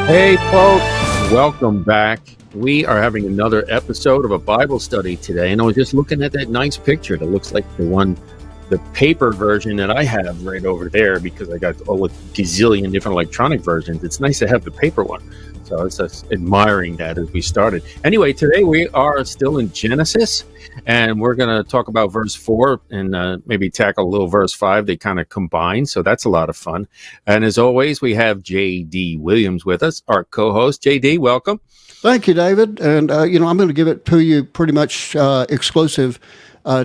Hey folks, welcome back. We are having another episode of a Bible study today, and I was just looking at that nice picture that looks like the paper version that I have right over there, because I got a gazillion different electronic versions. It's nice to have the paper one. So I was just admiring that as we started. Anyway, today we are still in Genesis, and we're going to talk about verse 4 and maybe tackle a little verse 5. They kind of combine, so that's a lot of fun. And as always, we have J.D. Williams with us, our co-host. J.D., welcome. Thank you, David. And, I'm going to give it to you pretty much exclusive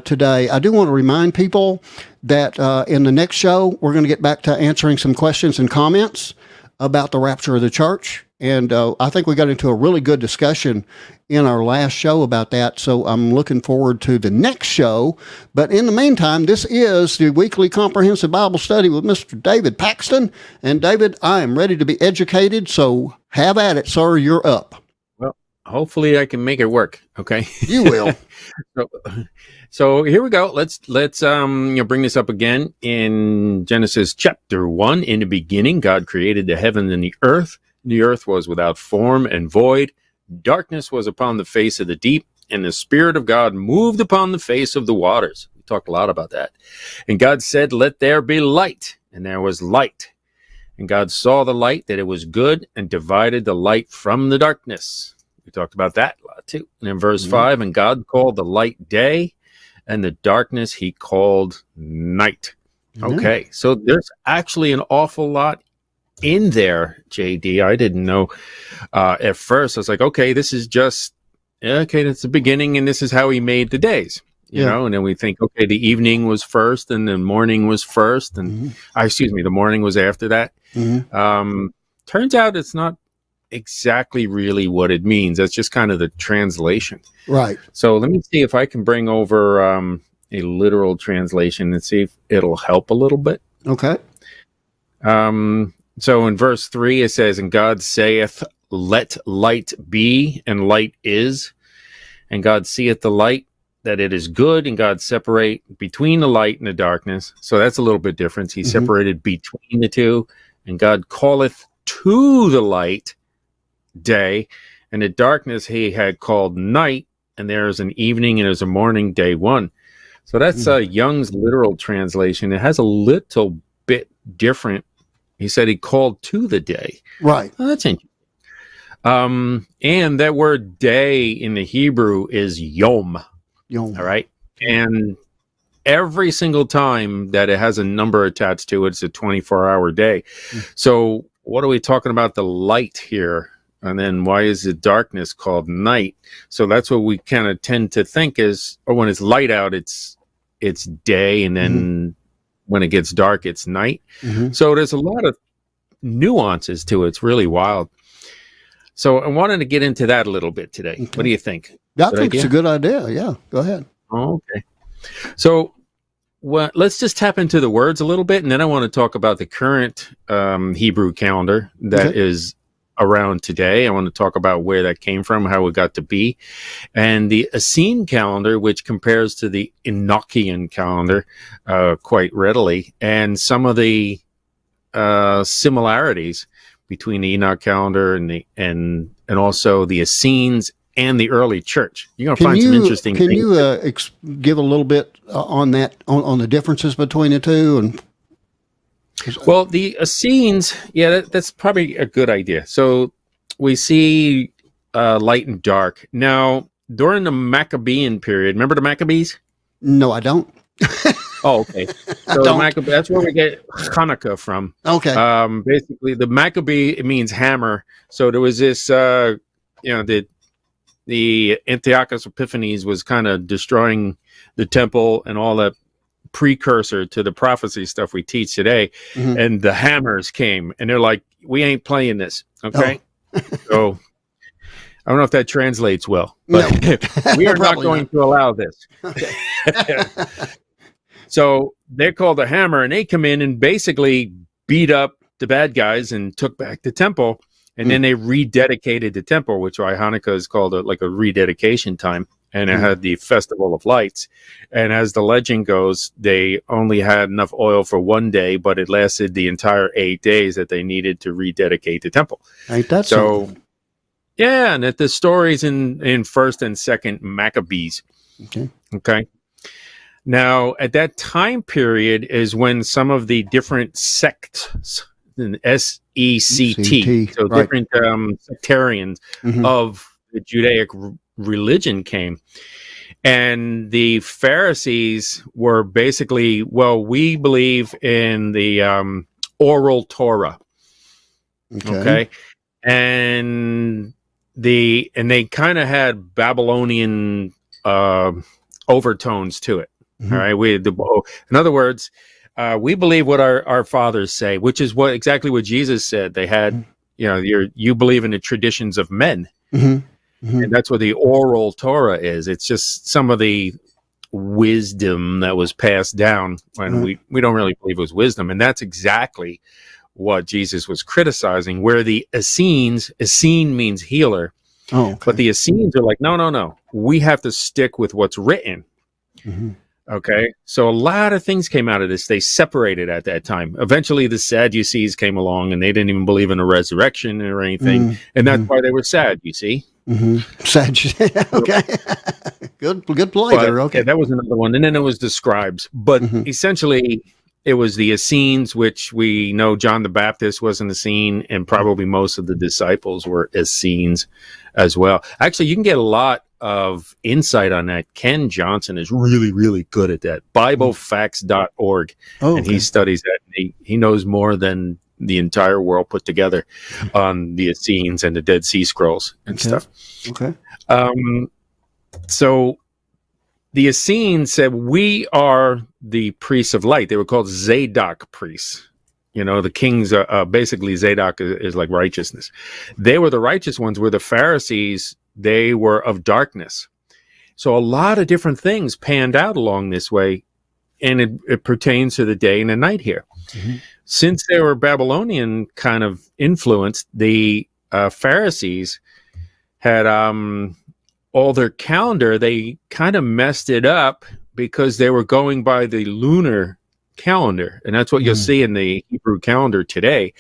today. I do want to remind people that in the next show, we're going to get back to answering some questions and comments about the rapture of the church. And I think we got into a really good discussion in our last show about that. So I'm looking forward to the next show. But in the meantime, this is the weekly comprehensive Bible study with Mr. David Paxton. And David, I am ready to be educated. So have at it, sir. You're up. Well, hopefully I can make it work. Okay. You will. So here we go. Let's bring this up again in Genesis chapter 1. In the beginning, God created the heaven and the earth. The earth was without form and void. Darkness was upon the face of the deep, and the Spirit of God moved upon the face of the waters. We talked a lot about that. And God said, "Let there be light." And there was light. And God saw the light, that it was good, and divided the light from the darkness. We talked about that a lot too. And in verse 5, and God called the light day, and the darkness he called night. Okay, so there's actually an awful lot in there, JD. I didn't know at first. I was like, okay, this is just, okay, that's the beginning, and this is how he made the days, you know? And then we think, okay, the evening was first, and the morning was first, and the morning was after that. Turns out it's not exactly really what it means. That's just kind of the translation. Right. So let me see if I can bring over a literal translation and see if it'll help a little bit. Okay. So in verse 3, it says, "And God saith, Let light be, and light is. And God seeth the light, that it is good, and God separate between the light and the darkness." So that's a little bit different. He separated between the two. "And God calleth to the light day, and the darkness he had called night. And there is an evening, and there is a morning, day one." So that's Young's literal translation. It has a little bit different. He said he called to the day. Right. Oh, that's interesting. And that word day in the Hebrew is yom. Yom. All right. And every single time that it has a number attached to it, it's a 24-hour day. So what are we talking about? The light here. And then why is the darkness called night? So that's what we kind of tend to think is, or when it's light out, it's day. And then when it gets dark, it's night. So there's a lot of nuances to it. It's really wild. So I wanted to get into that a little bit today. Okay. What do you think? I think it's a good idea. Yeah, go ahead. Oh, okay. So let's just tap into the words a little bit, and then I want to talk about the current Hebrew calendar that is around today. I want to talk about where that came from, how it got to be, and the Essene calendar, which compares to the Enochian calendar quite readily, and some of the similarities between the Enoch calendar and also the Essenes and the early church. You're going to find some interesting things. Can you give a little bit on that, on the differences between the two? And well, the Essenes, that's probably a good idea. So we see light and dark. Now, during the Maccabean period, remember the Maccabees? No, I don't. Oh, okay. So that's where we get Hanukkah from. Okay. Basically, the Maccabee, it means hammer. So there was this, the Antiochus Epiphanes was kind of destroying the temple and all that precursor to the prophecy stuff we teach today. And the hammers came, and they're like, "We ain't playing this." Okay. So I don't know if that translates well, but we are not going to allow this. Okay. So they're called the hammer, and they come in and basically beat up the bad guys and took back the temple. And then they rededicated the temple, which why Hanukkah is called like a rededication time. and it had the Festival of Lights. And as the legend goes, they only had enough oil for one day, but it lasted the entire 8 days that they needed to rededicate the temple. Ain't that so? Something? Yeah, and that the stories in First and Second Maccabees. Okay. Now, at that time period is when some of the different sects, SECT, so different sectarians of the Judaic religion came. And the Pharisees were basically, well, we believe in the oral Torah. Okay. And they kind of had Babylonian overtones to it. All right. In other words, we believe what our fathers say, which is exactly what Jesus said. They had, you believe in the traditions of men. And that's what the oral Torah is. It's just some of the wisdom that was passed down when we don't really believe it was wisdom. And that's exactly what Jesus was criticizing, where the Essenes, Essene means healer. But the Essenes are like, no. We have to stick with what's written. Okay. So a lot of things came out of this. They separated at that time. Eventually the Sadducees came along and they didn't even believe in a resurrection or anything. And that's why they were sad, you see. Sadducees. Okay. Good play there. Okay. Yeah, that was another one. And then it was the scribes. But essentially it was the Essenes, which we know John the Baptist was an Essene, and probably most of the disciples were Essenes as well. Actually, you can get a lot of insight on that. Ken Johnson is really, really good at that. BibleFacts.org. And he studies that. He knows more than the entire world put together on the Essenes and the Dead Sea Scrolls and stuff. Okay. So the Essenes said, we are the priests of light. They were called Zadok priests. The kings, basically Zadok is like righteousness. They were the righteous ones, where the Pharisees, they were of darkness. So a lot of different things panned out along this way, and it pertains to the day and the night here. Since they were Babylonian kind of influenced, the Pharisees had all their calendar, they kind of messed it up because they were going by the lunar calendar. And that's what you'll see in the Hebrew calendar today.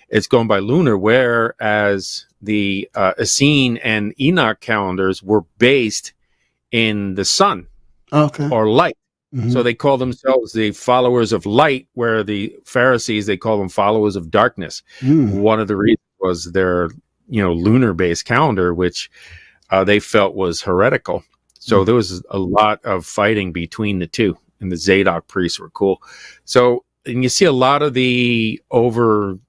It's going by lunar, whereas the Essene and Enoch calendars were based in the sun or light. So they call themselves the followers of light, where the Pharisees, they call them followers of darkness. One of the reasons was their, lunar-based calendar, which they felt was heretical. So there was a lot of fighting between the two, and the Zadok priests were cool. So, and you see a lot of the overtones,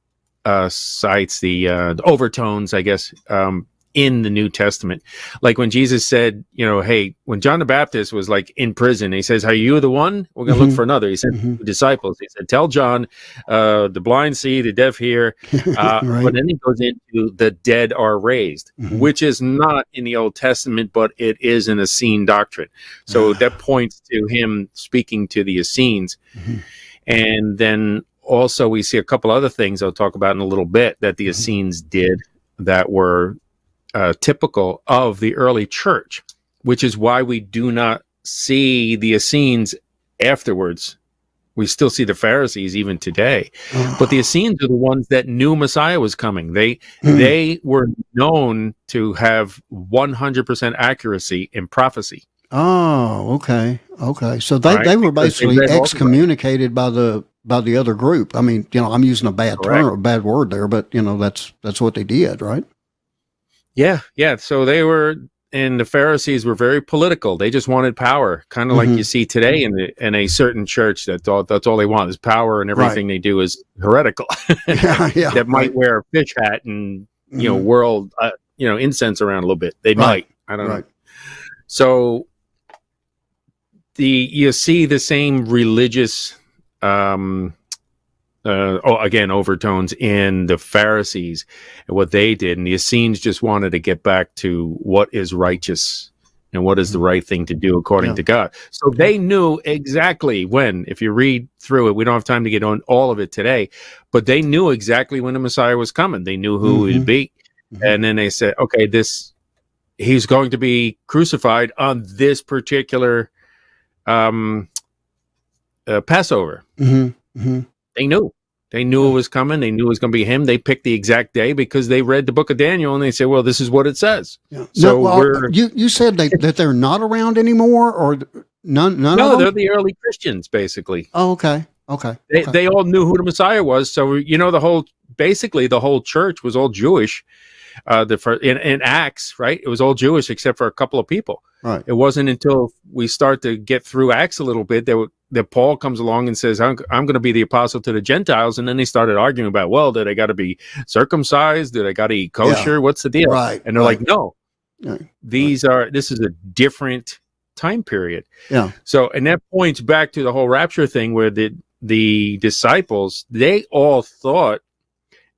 I guess, in the New Testament. Like when Jesus said, hey, when John the Baptist was like in prison, he says, are you the one? We're going to look for another. He said to the disciples, he said, tell John, the blind see, the deaf hear. But then he goes into the dead are raised, which is not in the Old Testament, but it is an Essene doctrine. So that points to him speaking to the Essenes. And then also we see a couple other things I'll talk about in a little bit that the Essenes did that were typical of the early church, which is why we do not see the Essenes afterwards. We still see the Pharisees even today, but the Essenes are the ones that knew Messiah was coming. They were known to have 100% accuracy in prophecy. Oh, okay. So they were basically excommunicated by the other group. I mean, I'm using a bad term, a bad word there, but that's what they did, right? Yeah. So they were, and the Pharisees were very political. They just wanted power, kind of like you see today in a certain church that's all they want is power, and everything they do is heretical. That might wear a fish hat and whirl incense around a little bit. They might. I don't know. So you see the same religious overtones in the Pharisees and what they did, and the Essenes just wanted to get back to what is righteous and what is the right thing to do according to God. So they knew exactly when, if you read through it, we don't have time to get on all of it today, but they knew exactly when the Messiah was coming. They knew who it would be. And then they said, okay, this he's going to be crucified on this particular Passover. They knew. They knew it was coming. They knew it was going to be him. They picked the exact day because they read the book of Daniel and they said, well, this is what it says. Yeah. So you said that they're not around anymore, or none of them? No, they're the early Christians, basically. Oh, okay. They all knew who the Messiah was. So, the whole church was all Jewish. In Acts, right? It was all Jewish except for a couple of people. Right. It wasn't until we start to get through Acts a little bit that Paul comes along and says, I'm going to be the apostle to the Gentiles. And then they started arguing about, well, do they got to be circumcised? Do they got to eat kosher? Yeah. What's the deal? Right. And they're like, no, this is a different time period. Yeah. So, and that points back to the whole rapture thing where the disciples, they all thought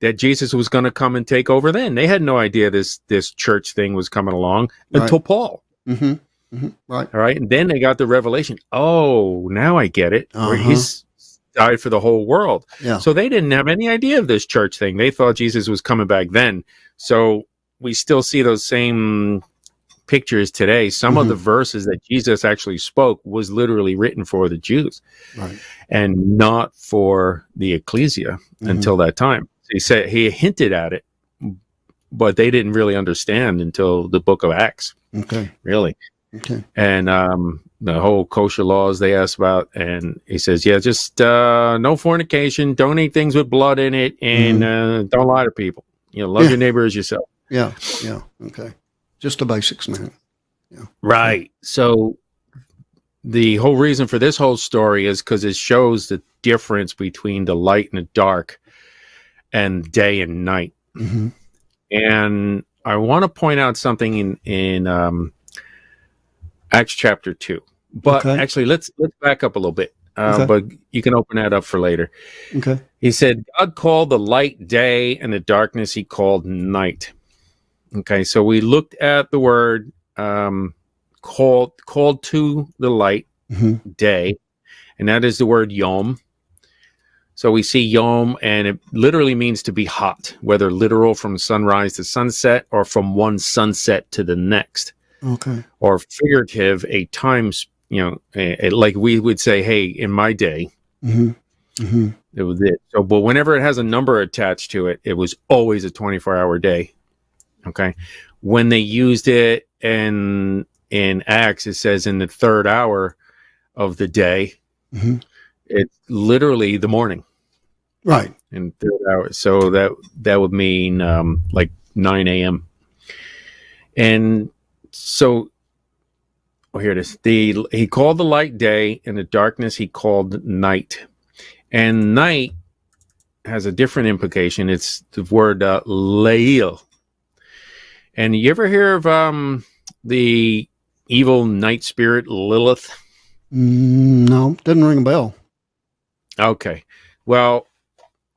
that Jesus was going to come and take over then. They had no idea this church thing was coming along until Paul. Right. All right. And then they got the revelation. Oh, now I get it. Where he's died for the whole world. Yeah. So they didn't have any idea of this church thing. They thought Jesus was coming back then. So we still see those same pictures today. Some of the verses that Jesus actually spoke was literally written for the Jews, right, and not for the ecclesia until that time. He hinted at it, but they didn't really understand until the book of Acts. Okay. Really. Okay. And the whole kosher laws they asked about, and he says, just no fornication, don't eat things with blood in it, and don't lie to people. Love your neighbor as yourself. Yeah. Okay. Just the basics, man. Yeah. Right. So the whole reason for this whole story is because it shows the difference between the light and the dark and day and night. And I want to point out something in Acts chapter 2. But actually, let's back up a little bit. But you can open that up for later. Okay. He said, God called the light day, and the darkness he called night. Okay, so we looked at the word called to the light day, and that is the word yom. So we see yom, and it literally means to be hot, whether literal from sunrise to sunset or from one sunset to the next. Okay. Or figurative, a time, like we would say, hey, in my day, it was it. So, but whenever it has a number attached to it, it was always a 24-hour day. Okay. When they used it in Acts, it says in the third hour of the day, it's literally the morning. Right. In third hour. So that would mean like 9 a.m. And so, here it is. He called the light day, and the darkness he called night. And night has a different implication. It's the word Lail. And you ever hear of the evil night spirit Lilith? No, didn't ring a bell. Okay. Well,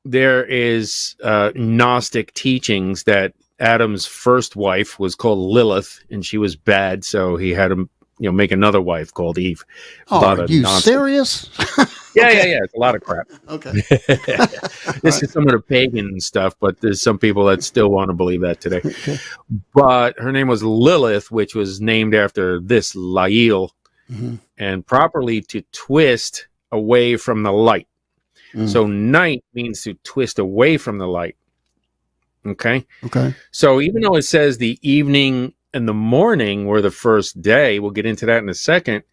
there is Gnostic teachings that Adam's first wife was called Lilith, and she was bad, so he had to make another wife called Eve. Are you serious? Yeah. It's a lot of crap. Okay. This is some of the pagan stuff, but there's some people that still want to believe that today. Okay. But her name was Lilith, which was named after this Lael, and properly to twist away from the light. So night means to twist away from the light. Okay. So even though it says the evening and the morning were the first day, we'll get into that in a second.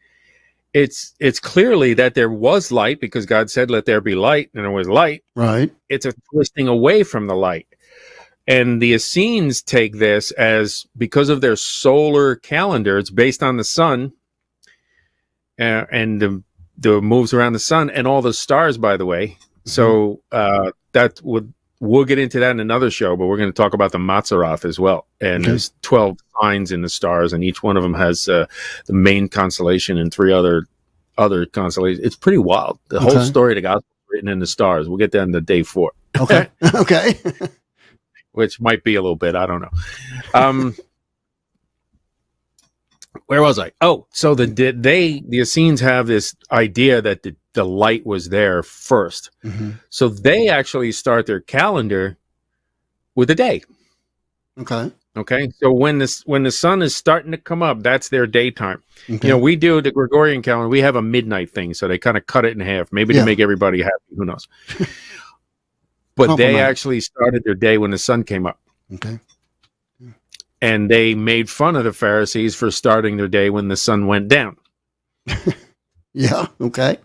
It's clearly that there was light because God said, let there be light, and there was light. Right. It's a twisting away from the light. And the Essenes take this as, because of their solar calendar, it's based on the sun and the moves around the sun and all the stars, by the way. So we'll get into that in another show, but we're going to talk about the Mazzaroth as well. And there's 12 signs in the stars, and each one of them has the main constellation and 3 other constellations. It's pretty wild. The whole story of the gospel is written in the stars. We'll get that in the day 4. Okay. Okay. Which might be a little bit. I don't know. Where was I? Oh, so the Essenes have this idea that the light was there first. So they actually start their calendar with the day. Okay. Okay, so when the sun is starting to come up, that's their daytime. Okay. You know, we do the Gregorian calendar. We have a midnight thing, so they kind of cut it in half, maybe to make everybody happy. Who knows? But they actually started their day when the sun came up. Okay. And they made fun of the Pharisees for starting their day when the sun went down. Yeah. Okay.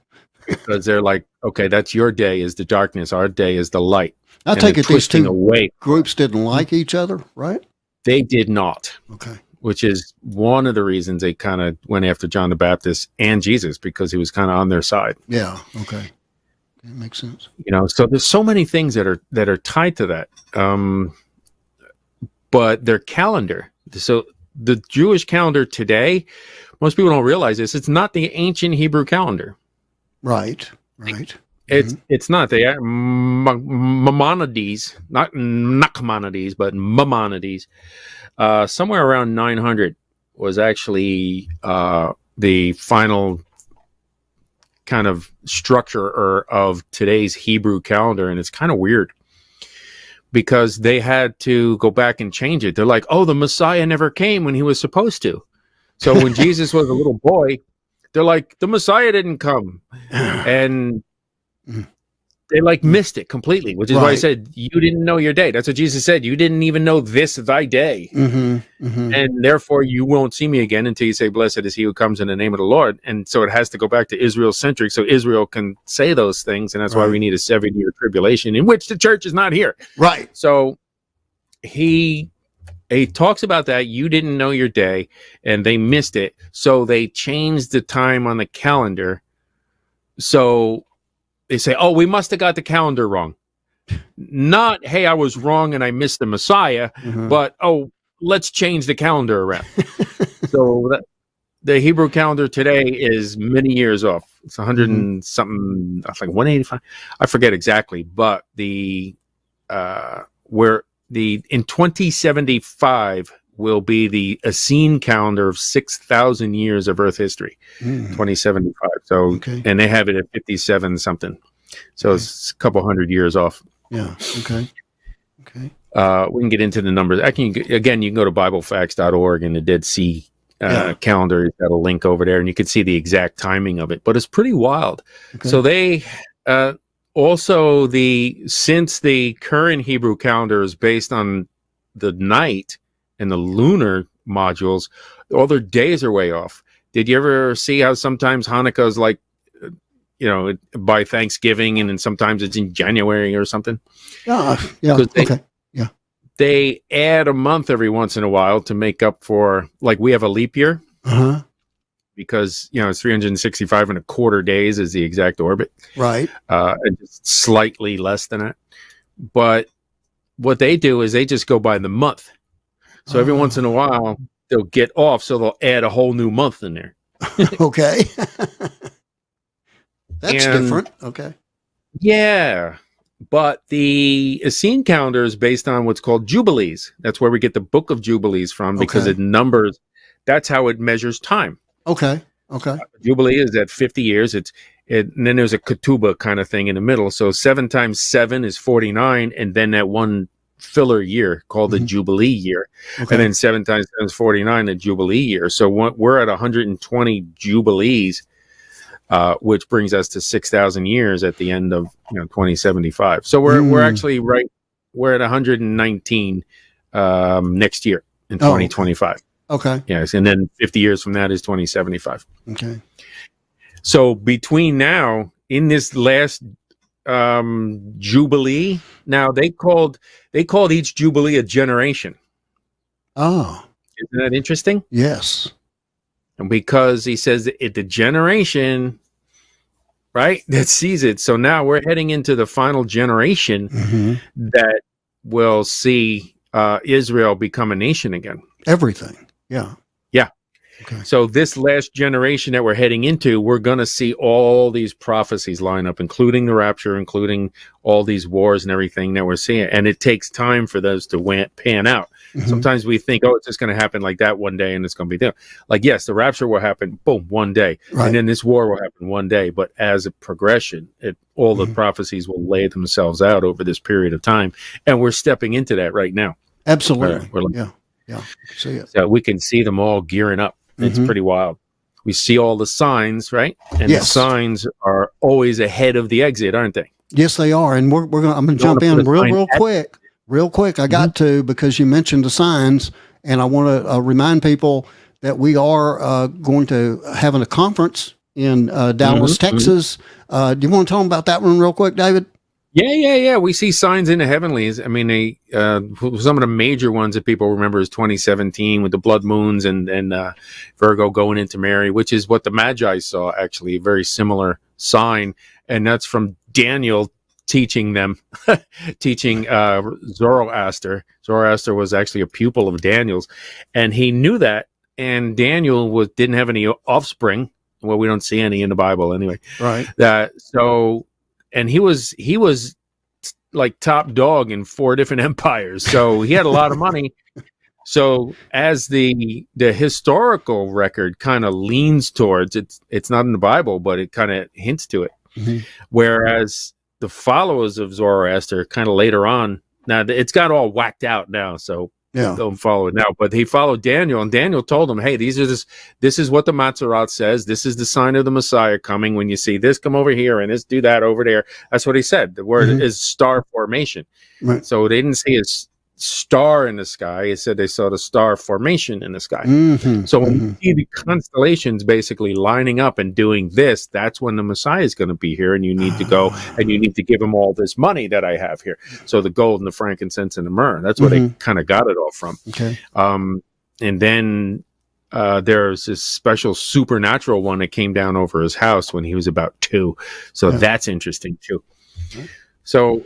Because they're like, okay, that's your day is the darkness. Our day is the light. I take it these two away. Groups didn't like each other, right? They did not. Okay. Which is one of the reasons they kind of went after John the Baptist and Jesus, because he was kind of on their side. Yeah. Okay. That makes sense. You know, so there's so many things that are tied to that. But their calendar, so the Jewish calendar today, most people don't realize this. It's not the ancient Hebrew calendar. Right. Right. It's not. They are Maimonides, not Nachmanides, but Maimonides. Somewhere around 900 was actually the final kind of structure of today's Hebrew calendar, and it's kind of weird because they had to go back and change it. They're like, "Oh, the Messiah never came when he was supposed to." So when Jesus was a little boy, they're like, "The Messiah didn't come," and they like missed it completely, which is why I said, you didn't know your day. That's what Jesus said. You didn't even know this thy day. And therefore you won't see me again until you say, blessed is he who comes in the name of the Lord. And so it has to go back to Israel centric. So Israel can say those things. And that's why we need a 7-year tribulation in which the church is not here. Right. So he talks about that. You didn't know your day and they missed it. So they changed the time on the calendar. So they say, oh, we must have got the calendar wrong. Not, hey, I was wrong and I missed the Messiah, but, oh, let's change the calendar around. So the Hebrew calendar today is many years off. It's 100 and something, I think 185. I forget exactly, but in 2075 will be the Essene calendar of 6,000 years of Earth history, 2075. So, and they have it at 57 something. So it's a couple hundred years off. Yeah. Okay. We can get into the numbers. You can go to BibleFacts.org and the Dead Sea calendar. It's got a link over there, and you can see the exact timing of it. But it's pretty wild. Okay. So they also since the current Hebrew calendar is based on the night and the lunar modules, all their days are way off. Did you ever see how sometimes Hanukkah is like, by Thanksgiving, and then sometimes it's in January or something? Yeah. They add a month every once in a while to make up for, like, we have a leap year because, it's 365 and a quarter days is the exact orbit. Right. And just slightly less than that. But what they do is they just go by the month. So every once in a while, they'll get off, so they'll add a whole new month in there. Okay. That's different. Okay. Yeah. But the Essene calendar is based on what's called Jubilees. That's where we get the Book of Jubilees from, because it numbers. That's how it measures time. Okay. Jubilee is at 50 years. And then there's a ketubah kind of thing in the middle. So 7 times 7 is 49, and then that one filler year called the Jubilee year. And then 7 times 7 is 49, the Jubilee year. So we're at 120 Jubilees, which brings us to 6,000 years at the end of 2075. So we're actually we're at 119 next year in 2025. Okay. Yes, and then 50 years from that is 2075. Okay. So between now, in this last Jubilee, now they called each Jubilee a generation. Oh. Isn't that interesting? Yes. And because he says the generation, right, that sees it. So now we're heading into the final generation that will see Israel become a nation again. Everything. Yeah. Yeah. Okay. So this last generation that we're heading into, we're going to see all these prophecies line up, including the rapture, including all these wars and everything that we're seeing. And it takes time for those to pan out. Sometimes we think, it's just going to happen like that one day and it's going to be there. Like, yes, the rapture will happen, boom, one day. Right. And then this war will happen one day. But as a progression, all the prophecies will lay themselves out over this period of time. And we're stepping into that right now. Absolutely. Yeah. See it. So we can see them all gearing up. It's pretty wild. We see all the signs, right? And the signs are always ahead of the exit, aren't they? Yes, they are. And I'm going to jump in real quick. I got to, because you mentioned the signs, and I want to remind people that we are going to having a conference in Dallas, Texas. Do you want to tell them about that one real quick, David? Yeah. We see signs in the heavenlies. I mean, some of the major ones that people remember is 2017 with the blood moons and Virgo going into Mary, which is what the Magi saw, actually, a very similar sign. And that's from Daniel teaching Zoroaster. Zoroaster was actually a pupil of Daniel's, and he knew that. And Daniel didn't have any offspring. Well, we don't see any in the Bible anyway. Right. And he was like top dog in 4 different empires. So he had a lot of money. So as the historical record kind of leans towards, it's not in the Bible, but it kind of hints to it. Whereas the followers of Zoroaster kind of later on, now it's got all whacked out now. So don't follow it now, but he followed Daniel, and Daniel told him, hey, this is what the Mazzaroth says. This is the sign of the Messiah coming. When you see this, come over here, and this, do that over there. That's what he said. The word is star formation. Right. So they didn't see a star in the sky. He said they saw the star formation in the sky. So when you see the constellations basically lining up and doing this, that's when the Messiah is going to be here, and you need to go and you need to give him all this money that I have here. So the gold and the frankincense and the myrrh, that's where they kind of got it all from. Okay. And then there's this special supernatural one that came down over his house when he was about 2. So that's interesting too. So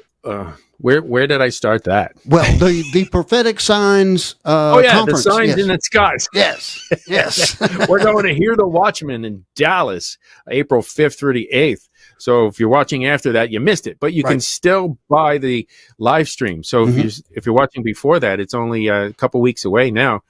where did I start that? Well, the prophetic signs. The signs in the skies. Yes. We're going to hear the Watchmen in Dallas, April 5th through the 8th. So if you're watching after that, you missed it, but you can still buy the live stream. So if you're watching before that, it's only a couple weeks away now.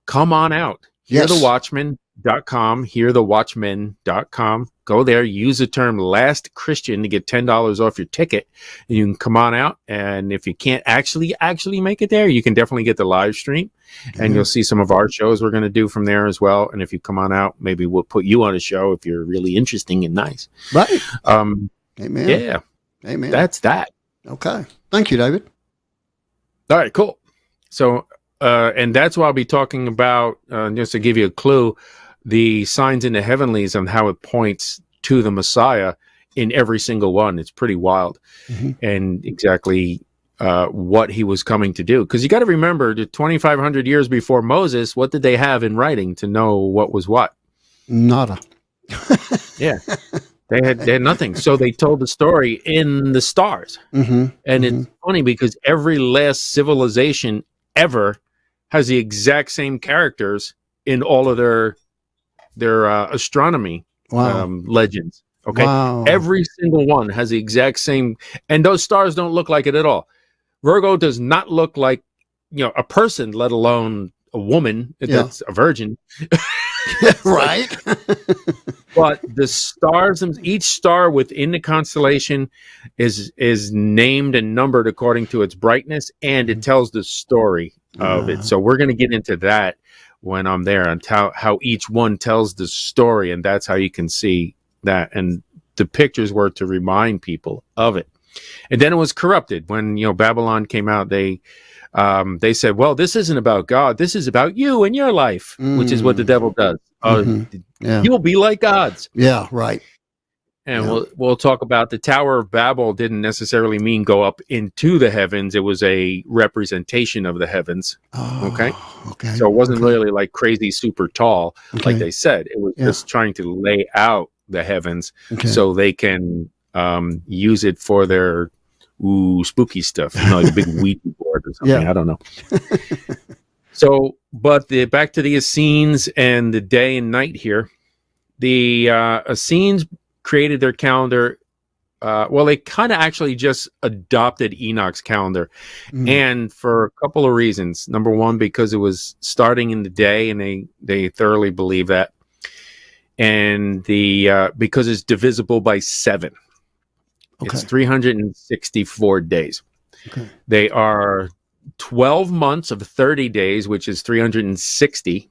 Come on out. HearTheWatchmen.com, HearTheWatchmen.com. Go there, use the term Last Christian to get $10 off your ticket. And you can come on out, and if you can't actually make it there, you can definitely get the live stream, and you'll see some of our shows we're going to do from there as well. And if you come on out, maybe we'll put you on a show if you're really interesting and nice. Right. Amen. Yeah. Amen. That's that. Okay. Thank you, David. All right, cool. So, and that's what I'll be talking about, just to give you a clue, the signs in the heavenlies and how it points to the Messiah in every single one. It's pretty wild. And exactly what he was coming to do. Because you got to remember, the 2,500 years before Moses, what did they have in writing to know what was what? Nada. Yeah. They had nothing. So they told the story in the stars. And it's funny because every last civilization ever has the exact same characters in all of their astronomy legends. Okay. Every single one has the exact same, and those stars don't look like it at all. Virgo does not look like, a person, let alone a woman that's a virgin. Right. But the stars, each star within the constellation is named and numbered according to its brightness, and it tells the story of it. So we're going to get into that when I'm there, and how each one tells the story, and that's how you can see that. And the pictures were to remind people of it. And then it was corrupted when Babylon came out. They said, well, this isn't about God, this is about you and your life, which is what the devil does. You'll be like gods. Yeah, right. And we'll talk about the Tower of Babel didn't necessarily mean go up into the heavens. It was a representation of the heavens. Okay. So it wasn't really like crazy super tall, like they said. It was just trying to lay out the heavens so they can use it for their spooky stuff, like a big Ouija board or something. I don't know. So, but back to the Essenes and the day and night here. The Essenes created their calendar. They kind of actually just adopted Enoch's calendar, and for a couple of reasons. Number one, because it was starting in the day, and they thoroughly believe that, and because it's divisible by 7. It's 364 days. They are 12 months of 30 days, which is 360.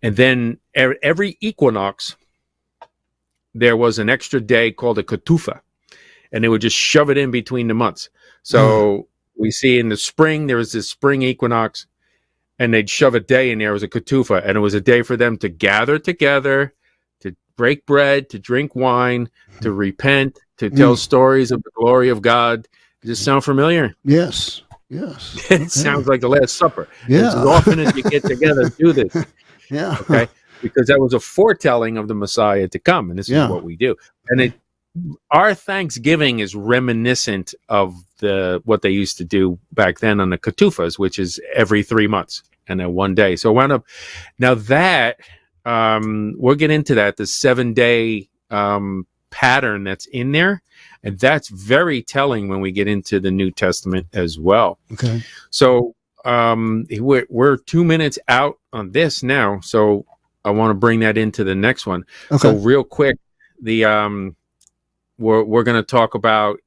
And then every equinox, there was an extra day called a ketufa, and they would just shove it in between the months. So we see in the spring, there was this spring equinox, and they'd shove a day in there as a ketufa, and it was a day for them to gather together, to break bread, to drink wine, to repent, to tell stories of the glory of God. Does this sound familiar? Yes. Yes. It sounds like the Last Supper. Yeah. As often as you get together, do this. Yeah. Okay. Because that was a foretelling of the Messiah to come. And this is what we do. And our Thanksgiving is reminiscent of what they used to do back then on the ketufas, which is every 3 months and then one day. So wound up now that we'll get into that, the 7-day pattern that's in there. And that's very telling when we get into the New Testament as well. Okay. So we're 2 minutes out on this now. So I want to bring that into the next one. Okay. So real quick, we're going to talk about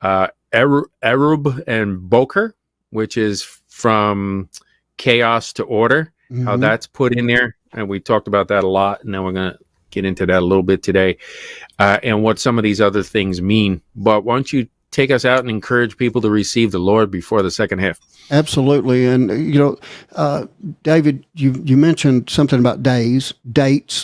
Erub and Boker, which is from chaos to order, how that's put in there. And we talked about that a lot. And then we're going to get into that a little bit today, and what some of these other things mean. But why don't you take us out and encourage people to receive the Lord before the second half? Absolutely. And, David, you mentioned something about dates,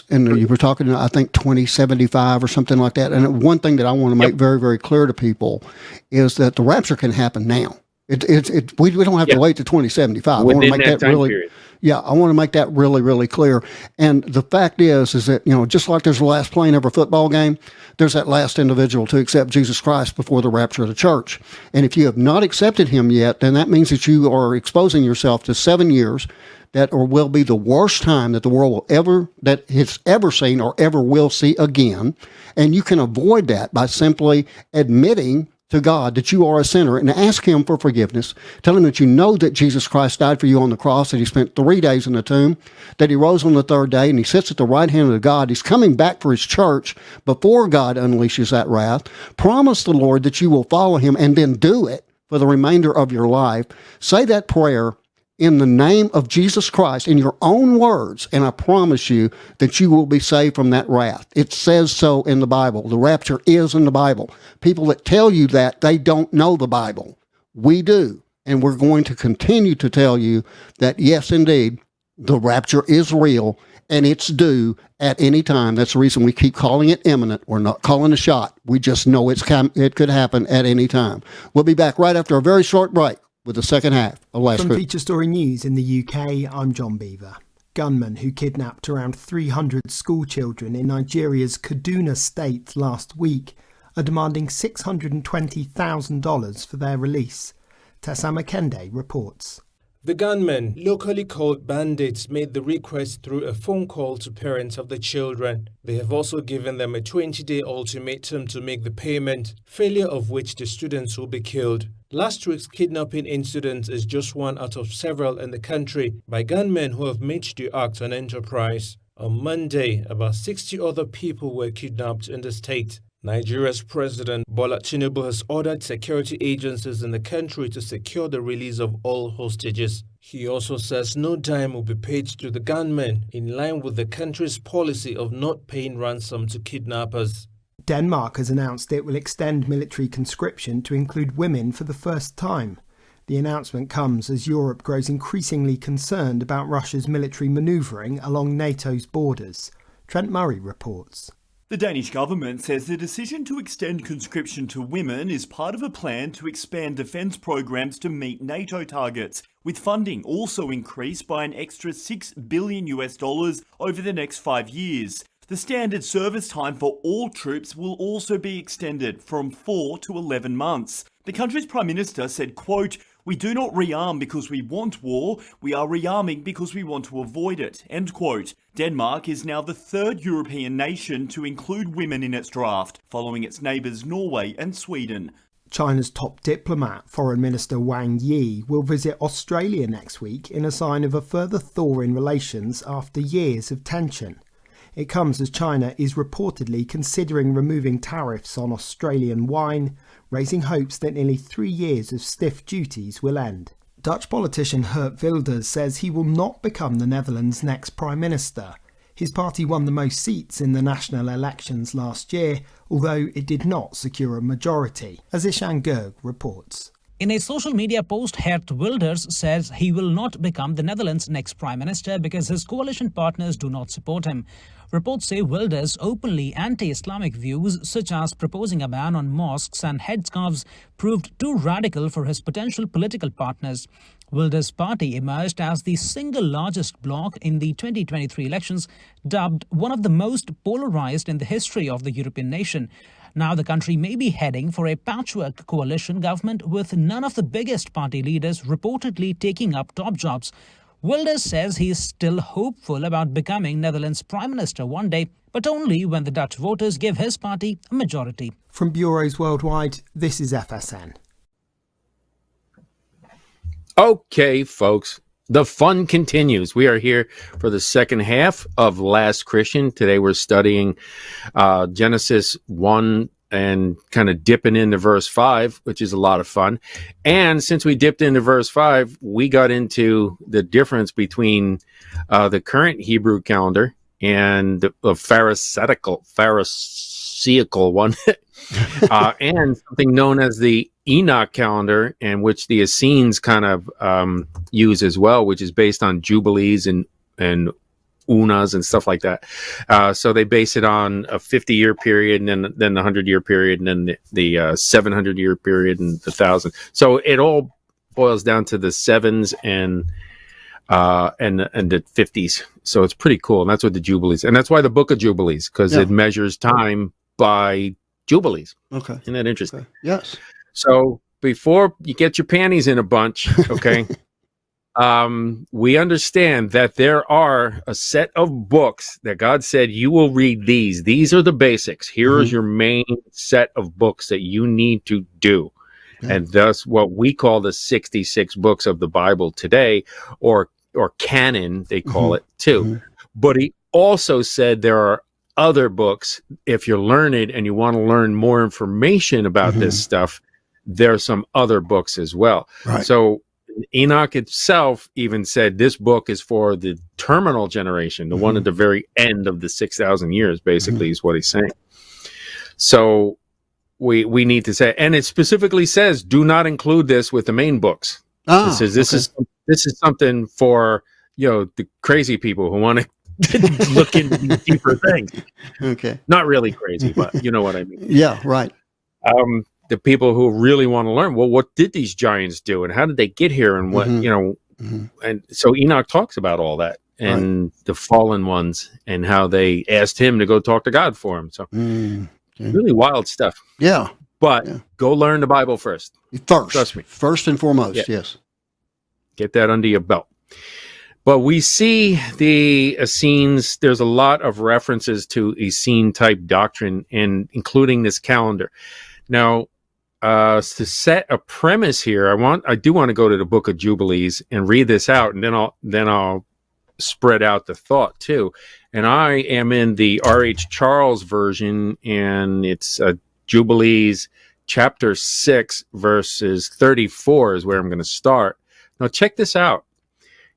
and you were talking, I think, 2075 or something like that. And one thing that I want to make very, very clear to people is that the rapture can happen now. We don't have to wait to 2075. Within I want to make that really period. Yeah, I want to make that really, really clear. And the fact is that, just like there's the last play in every football game, there's that last individual to accept Jesus Christ before the rapture of the church. And if you have not accepted him yet, then that means that you are exposing yourself to 7 years that will be the worst time that the world has ever seen or ever will see again. And you can avoid that by simply admitting to God that you are a sinner and ask him for forgiveness. Tell him that you know that Jesus Christ died for you on the cross, that he spent 3 days in the tomb, that he rose on the third day, and he sits at the right hand of God. He's coming back for his church before God unleashes that wrath. Promise the Lord that you will follow him and then do it for the remainder of your life. Say that prayer in the name of Jesus Christ in your own words, and I promise you that you will be saved from that wrath. It says so in the Bible. The rapture is in the Bible. People that tell you that, they don't know the Bible. We do, and we're going to continue to tell you that, yes, indeed, the rapture is real, and it's due at any time. That's the reason we keep calling it imminent. We're not calling a shot. We just know it could happen at any time. We'll be back right after a very short break with the second half of Last From Week. Feature Story News in the UK, I'm John Beaver. Gunmen who kidnapped around 300 school children in Nigeria's Kaduna state last week are demanding $620,000 for their release. Tessa Makende reports. The gunmen, locally called bandits, made the request through a phone call to parents of the children. They have also given them a 20-day ultimatum to make the payment, failure of which the students will be killed. Last week's kidnapping incident is just one out of several in the country by gunmen who have made the act an enterprise. On Monday, about 60 other people were kidnapped in the state. Nigeria's President Bola Tinubu has ordered security agencies in the country to secure the release of all hostages. He also says no dime will be paid to the gunmen, in line with the country's policy of not paying ransom to kidnappers. Denmark has announced it will extend military conscription to include women for the first time. The announcement comes as Europe grows increasingly concerned about Russia's military manoeuvring along NATO's borders. Trent Murray reports. The Danish government says the decision to extend conscription to women is part of a plan to expand defence programs to meet NATO targets, with funding also increased by an extra $6 billion over the next 5 years. The standard service time for all troops will also be extended from 4 to 11 months. The country's Prime Minister said, quote, "We do not rearm because we want war, we are rearming because we want to avoid it," end quote. Denmark is now the third European nation to include women in its draft, following its neighbours Norway and Sweden. China's top diplomat, Foreign Minister Wang Yi, will visit Australia next week in a sign of a further thaw in relations after years of tension. It comes as China is reportedly considering removing tariffs on Australian wine, raising hopes that nearly 3 years of stiff duties will end. Dutch politician Geert Wilders says he will not become the Netherlands' next Prime Minister. His party won the most seats in the national elections last year, although it did not secure a majority, as Ishan Gerg reports. In a social media post, Geert Wilders says he will not become the Netherlands' next Prime Minister because his coalition partners do not support him. Reports say Wilders' openly anti-Islamic views, such as proposing a ban on mosques and headscarves, proved too radical for his potential political partners. Wilders' party emerged as the single largest bloc in the 2023 elections, dubbed one of the most polarized in the history of the European nation. Now the country may be heading for a patchwork coalition government with none of the biggest party leaders reportedly taking up top jobs. Wilders says he is still hopeful about becoming Netherlands' Prime Minister one day, but only when the Dutch voters give his party a majority. From bureaus worldwide, this is FSN. Okay, folks, the fun continues. We are here for the second half of Last Christian. Today we're studying Genesis 1 and kind of dipping into verse 5, which is a lot of fun. And since we dipped into verse 5, we got into the difference between the current Hebrew calendar and the Pharisaical one, and something known as the Enoch calendar, and which the Essenes kind of use as well, which is based on jubilees and unas and stuff like that. So they base it on a 50-year period, and then the 100-year period, and then the 700-year period, and the 1,000. So it all boils down to the sevens and the 50s. So it's pretty cool, and that's what the jubilees, and that's why the Book of Jubilees, because it measures time by jubilees. Okay, isn't that interesting? Okay. Yes. So before you get your panties in a bunch, okay, we understand that there are a set of books that God said you will read these. These are the basics. Here is your main set of books that you need to do. Okay. And thus what we call the 66 books of the Bible today, or canon, they call it too. But he also said there are other books. If you're learned and you want to learn more information about this stuff, there are some other books as well. Right. So Enoch itself even said this book is for the terminal generation, the one at the very end of the 6,000 years, basically, is what he's saying. So we need to say, and it specifically says, do not include this with the main books. It says this is something for, the crazy people who want to look into deeper things. Okay. Not really crazy, but you know what I mean. Yeah, right. The people who really want to learn, well, what did these giants do and how did they get here, and what, and so Enoch talks about all that and the fallen ones and how they asked him to go talk to God for him. So really wild stuff. Yeah. But go learn the Bible first. Trust me. First and foremost, yes. Get that under your belt. But we see the Essenes, there's a lot of references to Essene-type doctrine, and including this calendar. Now, to set a premise here, I do want to go to the Book of Jubilees and read this out, and then I'll spread out the thought too. And I am in the R.H. Charles version, and it's Jubilees chapter 6, verses 34 is where I'm going to start. Now, check this out.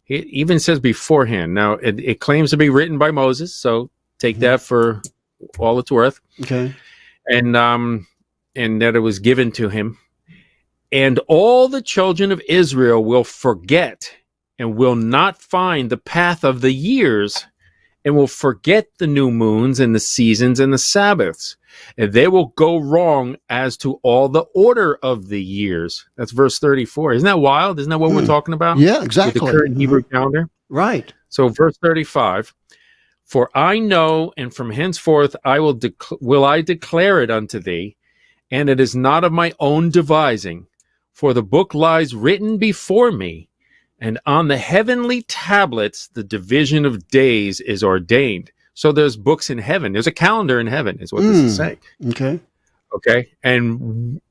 It even says beforehand. Now, it claims to be written by Moses, so take that for all it's worth. Okay. And that it was given to him. And all the children of Israel will forget and will not find the path of the years, and will forget the new moons and the seasons and the Sabbaths. And they will go wrong as to all the order of the years. That's verse 34. Isn't that wild? Isn't that what we're talking about? Yeah, exactly. With the current Hebrew calendar? Right. So verse 35, for I know, and from henceforth I will declare it unto thee, and it is not of my own devising, for the book lies written before me, and on the heavenly tablets the division of days is ordained. So there's books in heaven. There's a calendar in heaven, is what this is saying. Okay. And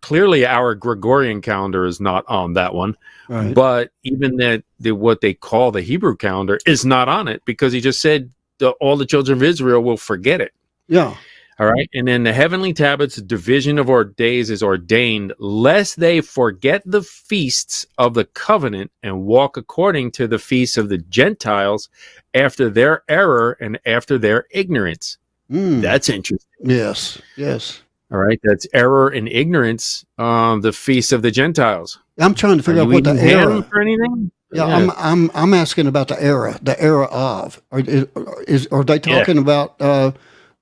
clearly our Gregorian calendar is not on that one. Right. But even what they call the Hebrew calendar is not on it, because he just said all the children of Israel will forget it. Yeah. All right. And then the heavenly tablets, the division of our days is ordained, lest they forget the feasts of the covenant and walk according to the feasts of the Gentiles after their error and after their ignorance. That's interesting. Yes. Yes. All right. That's error and ignorance on the feasts of the Gentiles. I'm trying to figure out what the era for anything. Yeah, I'm asking about the era of. Are they talking about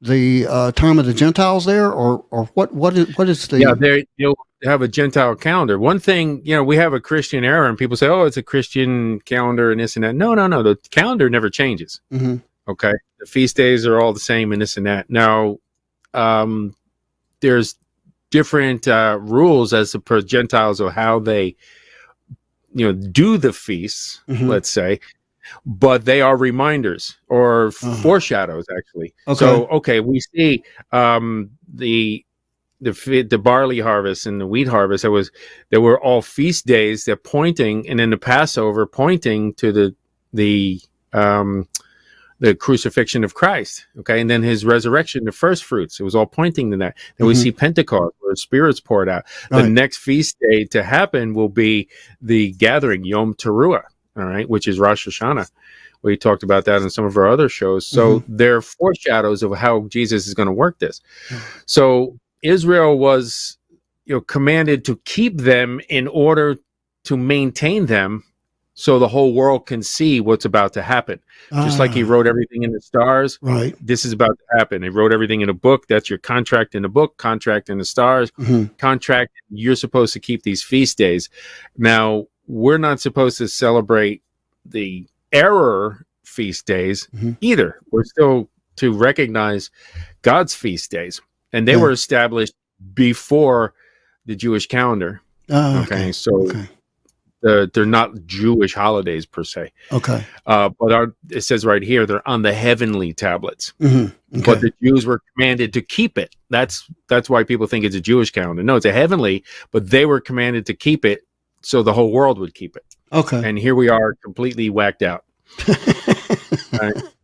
the time of the Gentiles there, or what is the? Yeah, you'll have a Gentile calendar. One thing, we have a Christian era, and people say, "Oh, it's a Christian calendar," and this and that. No. The calendar never changes. Mm-hmm. Okay, the feast days are all the same, and this and that. Now, there's different rules as per Gentiles of how they, do the feasts. Mm-hmm. Let's say. But they are reminders or foreshadows, actually. Okay. So, we see the barley harvest and the wheat harvest. There were all feast days that pointing, and then the Passover pointing to the crucifixion of Christ. Okay, and then his resurrection, the first fruits. It was all pointing to that. Then we see Pentecost, where the Spirit's poured out. Right. The next feast day to happen will be the gathering, Yom Teruah. All right, which is Rosh Hashanah. We talked about that in some of our other shows. So they're foreshadows of how Jesus is going to work this. So Israel was, commanded to keep them in order to maintain them, so the whole world can see what's about to happen. Just like he wrote everything in the stars. Right. This is about to happen. He wrote everything in a book. That's your contract in the book. Contract in the stars. Contract. You're supposed to keep these feast days. Now, we're not supposed to celebrate the error feast days either. We're still to recognize God's feast days. And they were established before the Jewish calendar. Okay. So they're not Jewish holidays per se. Okay. But it says right here, they're on the heavenly tablets. Okay. But the Jews were commanded to keep it. That's why people think it's a Jewish calendar. No, it's a heavenly, but they were commanded to keep it so the whole world would keep it. Okay. And here we are, completely whacked out.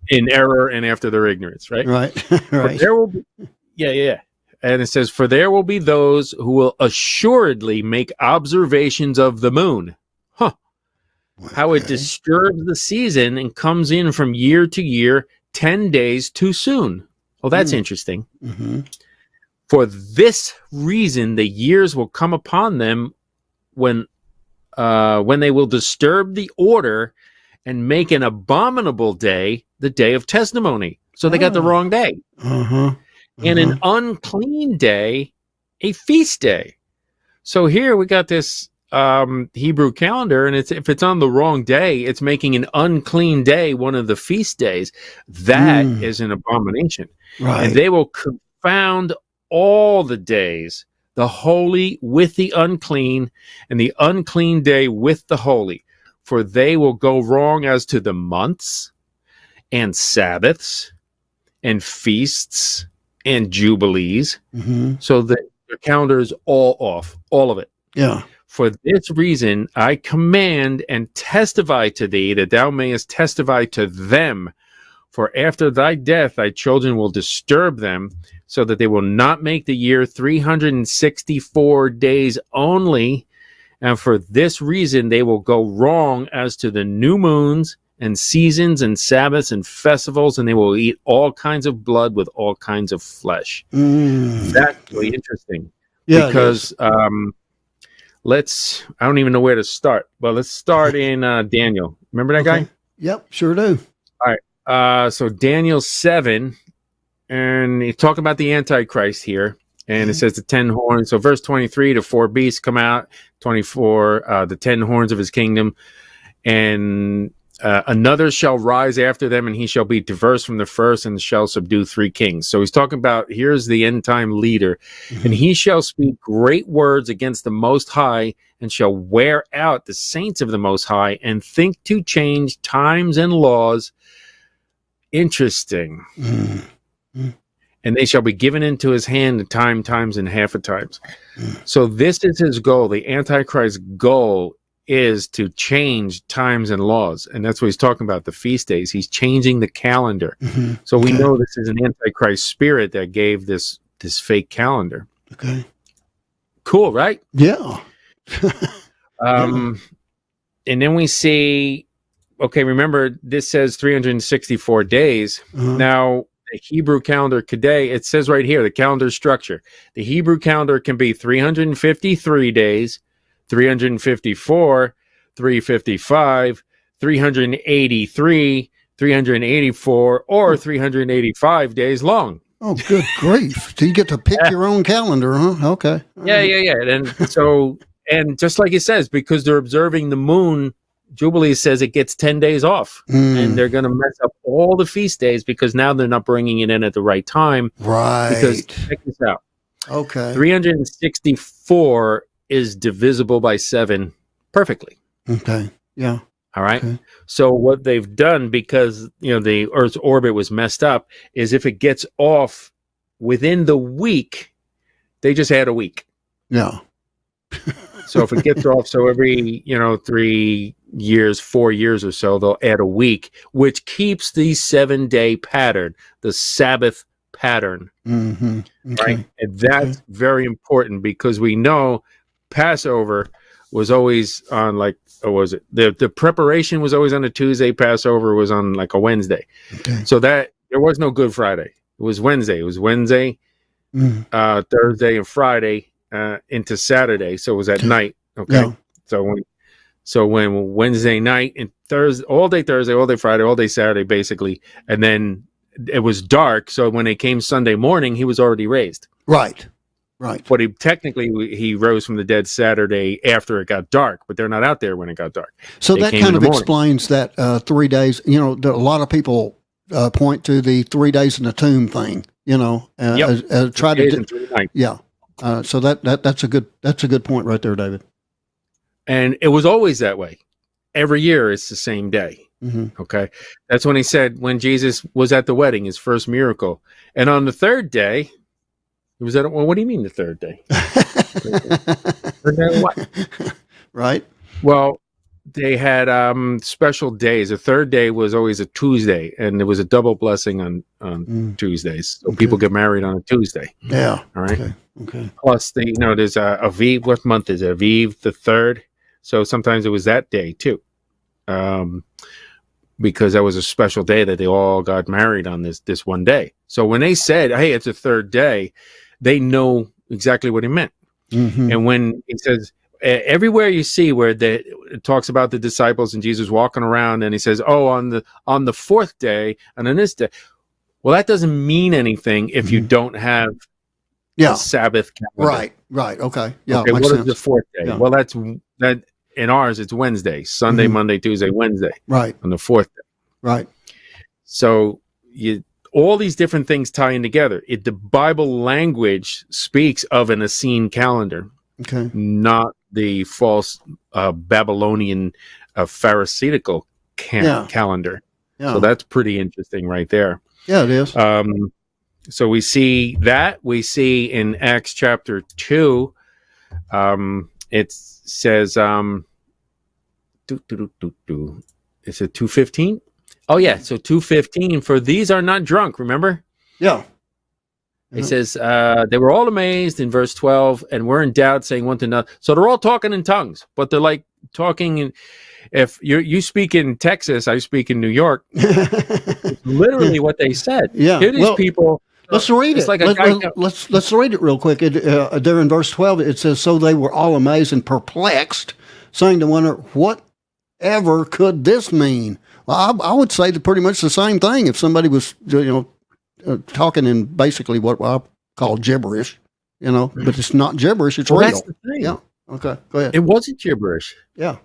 In error and after their ignorance, right? Right. Right. There will be, and it says, for there will be those who will assuredly make observations of the moon. Okay. How it disturbs the season and comes in from year to year 10 days too soon. Well, that's interesting. For this reason, the years will come upon them when they will disturb the order and make an abominable day the day of testimony. So they got the wrong day. And an unclean day, a feast day. So here we got this Hebrew calendar, and if it's on the wrong day, it's making an unclean day one of the feast days. That is an abomination. Right. And they will confound all the days, the holy with the unclean, and the unclean day with the holy. For they will go wrong as to the months, and Sabbaths, and feasts, and jubilees. So that their calendar is all off, all of it. Yeah. For this reason, I command and testify to thee, that thou mayest testify to them. For after thy death, thy children will disturb them, so that they will not make the year 364 days only. And for this reason, they will go wrong as to the new moons and seasons and Sabbaths and festivals, and they will eat all kinds of blood with all kinds of flesh. That's really interesting. Yeah, because I don't even know where to start. Well, let's start in Daniel. Remember that guy? Yep, sure do. All right. So Daniel 7, and he's talking about the Antichrist here. And it says the 10 horns. So verse 23, the 4 beasts come out. 24, the 10 horns of his kingdom. And another shall rise after them, and he shall be diverse from the first, and shall subdue 3 kings. So he's talking about, here's the end time leader. And he shall speak great words against the Most High, and shall wear out the saints of the Most High, and think to change times and laws. Interesting. And they shall be given into his hand times, and half a times. So this is his goal. The Antichrist's goal is to change times and laws. And that's what he's talking about, the feast days. He's changing the calendar. Mm-hmm. So we know this is an Antichrist spirit that gave this fake calendar. Okay. Cool, right? Yeah. And then we see, okay, remember this says 364 days. Uh-huh. Now, the Hebrew calendar today, it says right here, the calendar structure. The Hebrew calendar can be 353 days, 354, 355, 383, 384, or 385 days long. Oh, good grief. So you get to pick your own calendar, huh? Okay. Yeah. And so, and just like it says, because they're observing the moon, Jubilee says it gets 10 days off, and they're going to mess up all the feast days because now they're not bringing it in at the right time. Right. Because check this out. Okay. 364 is divisible by 7 perfectly. Okay. Yeah. All right. Okay. So what they've done, because the Earth's orbit was messed up, is if it gets off within the week, they just add a week. Yeah. So if it gets off, so every 3 years, 4 years or so, they'll add a week, which keeps the 7-day pattern, the Sabbath pattern. Mm-hmm. Okay. Right? And that's very important because we know Passover was always on the preparation was always on a Tuesday. Passover was on like a Wednesday. Okay. So that there was no Good Friday. It was Wednesday. It was Wednesday, Thursday, and Friday into Saturday. So it was at night. Okay. Yeah. So when Wednesday night and Thursday, all day Friday, all day Saturday, basically, and then it was dark. So when it came Sunday morning, he was already raised. Right. But he rose from the dead Saturday after it got dark, but they're not out there when it got dark. So They that came kind in of the morning. explains that 3 days. A lot of people point to the 3 days in the tomb thing. Try 3 days to and 3 nights. yeah. So that's a good point right there, David. And it was always that way. Every year it's the same day. Mm-hmm. Okay. That's when he said, when Jesus was at the wedding, his first miracle. And on the third day, it was at, well, what do you mean the third day? Third day what? Right. Well, they had special days. The third day was always a Tuesday, and there was a double blessing on Tuesdays. So people get married on a Tuesday. Yeah. All right. Okay. Plus, there's Aviv. What month is it? Aviv, the 3rd. So sometimes it was that day too, because that was a special day that they all got married on this one day. So when they said, "Hey, it's a third day," they know exactly what he meant. Mm-hmm. And when he says, everywhere you see where it talks about the disciples and Jesus walking around, and he says, "Oh, on the 4th day and on this day," well, that doesn't mean anything if you don't have a Sabbath calendar. Right. Okay. Yeah. Okay, what makes is sense. the 4th day? Yeah. Well, that in ours it's Wednesday, Sunday, Monday, Tuesday, Wednesday. Right. On the 4th day. Right. So all these different things tie in together. The Bible language speaks of an Essene calendar, Okay. not the false Babylonian Pharisaical calendar. Yeah. So that's pretty interesting right there. Yeah, it is. So we see in Acts chapter 2, it says, is it 2:15? Oh yeah, so 2:15. For these are not drunk. Remember? Yeah. It says they were all amazed in verse 12, and were in doubt, saying one to another. So they're all talking in tongues, but they're like talking in. If you speak in Texas, I speak in New York. It's literally what they said. Yeah. Here these people. Let's read it's it. like Let's read it real quick. There in verse 12, it says, "So they were all amazed and perplexed, saying to one another, whatever could this mean?" Well, I would say pretty much the same thing if somebody was, talking in basically what I call gibberish, but it's not gibberish. It's real. That's the thing. Yeah. Okay. Go ahead. It wasn't gibberish. Yeah.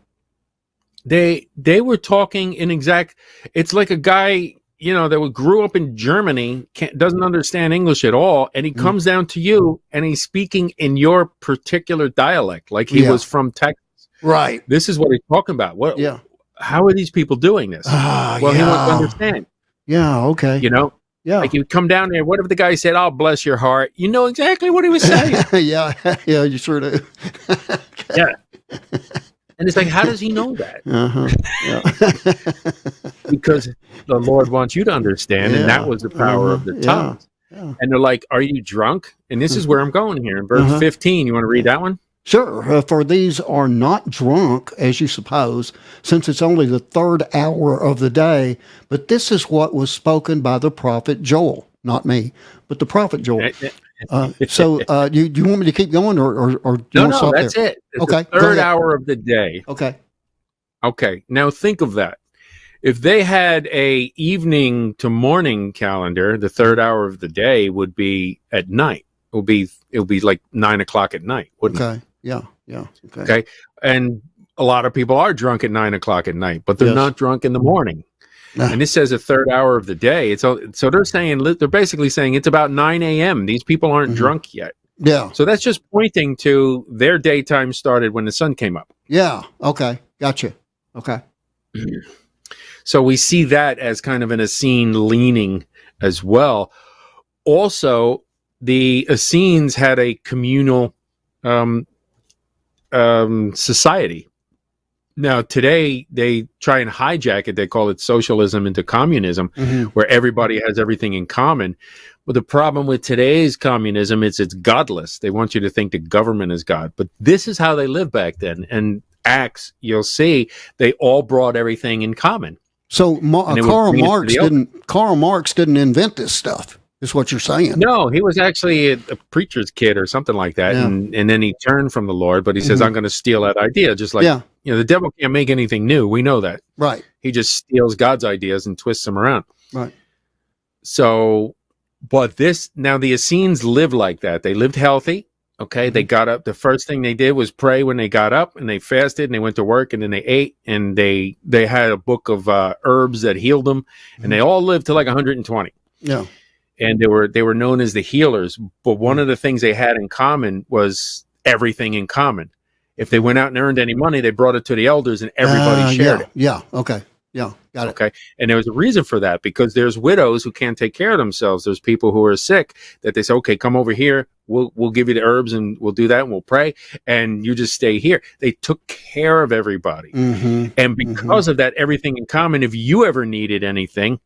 They were talking in exact. It's like a guy, that grew up in Germany, doesn't understand English at all, and he comes down to you and he's speaking in your particular dialect, like he was from Texas. Right. This is what he's talking about. What? Yeah. How are these people doing this? He wants to understand. Yeah. Okay. Yeah. Like you come down there. What if the guy said, "Oh, bless your heart"? You know exactly what he was saying. Yeah. Yeah. You sure do. Yeah. And it's like, how does he know that? Yeah. Because the Lord wants you to understand, and that was the power of the tongues. Yeah. And they're like, are you drunk? And this is where I'm going here in verse 15. You want to read that one? Sure. For these are not drunk, as you suppose, since it's only the third hour of the day. But this is what was spoken by the prophet Joel. Not me, but the prophet Joel. So you want me to keep going, or do you want to stop that's there? it. It's Okay. the third hour of the day. Okay. Now think of that. If they had a evening to morning calendar, the third hour of the day would be at night. It would be like 9 o'clock at night, wouldn't it? Yeah. Okay. And a lot of people are drunk at 9 o'clock at night, but they're not drunk in the morning. And this says a third hour of the day. So they're basically saying it's about 9 a.m. These people aren't drunk yet. Yeah. So that's just pointing to their daytime started when the sun came up. Yeah. Okay. Gotcha. Okay. So we see that as kind of an Essene leaning as well. Also, the Essenes had a communal society. Now, today, they try and hijack it. They call it socialism into communism, where everybody has everything in common. But the problem with today's communism is it's godless. They want you to think the government is God. But this is how they lived back then. And Acts, you'll see, they all brought everything in common. So Karl Marx didn't invent this stuff, is what you're saying. No, he was actually a preacher's kid or something like that. Yeah. And then he turned from the Lord, but he says, I'm going to steal that idea. Just like, the devil can't make anything new. We know that. Right. He just steals God's ideas and twists them around. Right. So, but now the Essenes lived like that. They lived healthy. Okay. They got up. The first thing they did was pray when they got up, and they fasted, and they went to work, and then they ate, and they had a book of herbs that healed them, and they all lived to like 120. Yeah. And they were known as the healers. But one of the things they had in common was everything in common. If they went out and earned any money, they brought it to the elders, and everybody shared it. Yeah. Okay. Yeah. Got it. Okay. And there was a reason for that, because there's widows who can't take care of themselves. There's people who are sick that they say, okay, come over here. We'll give you the herbs, and we'll do that, and we'll pray, and you just stay here. They took care of everybody. And because of that, everything in common, if you ever needed anything,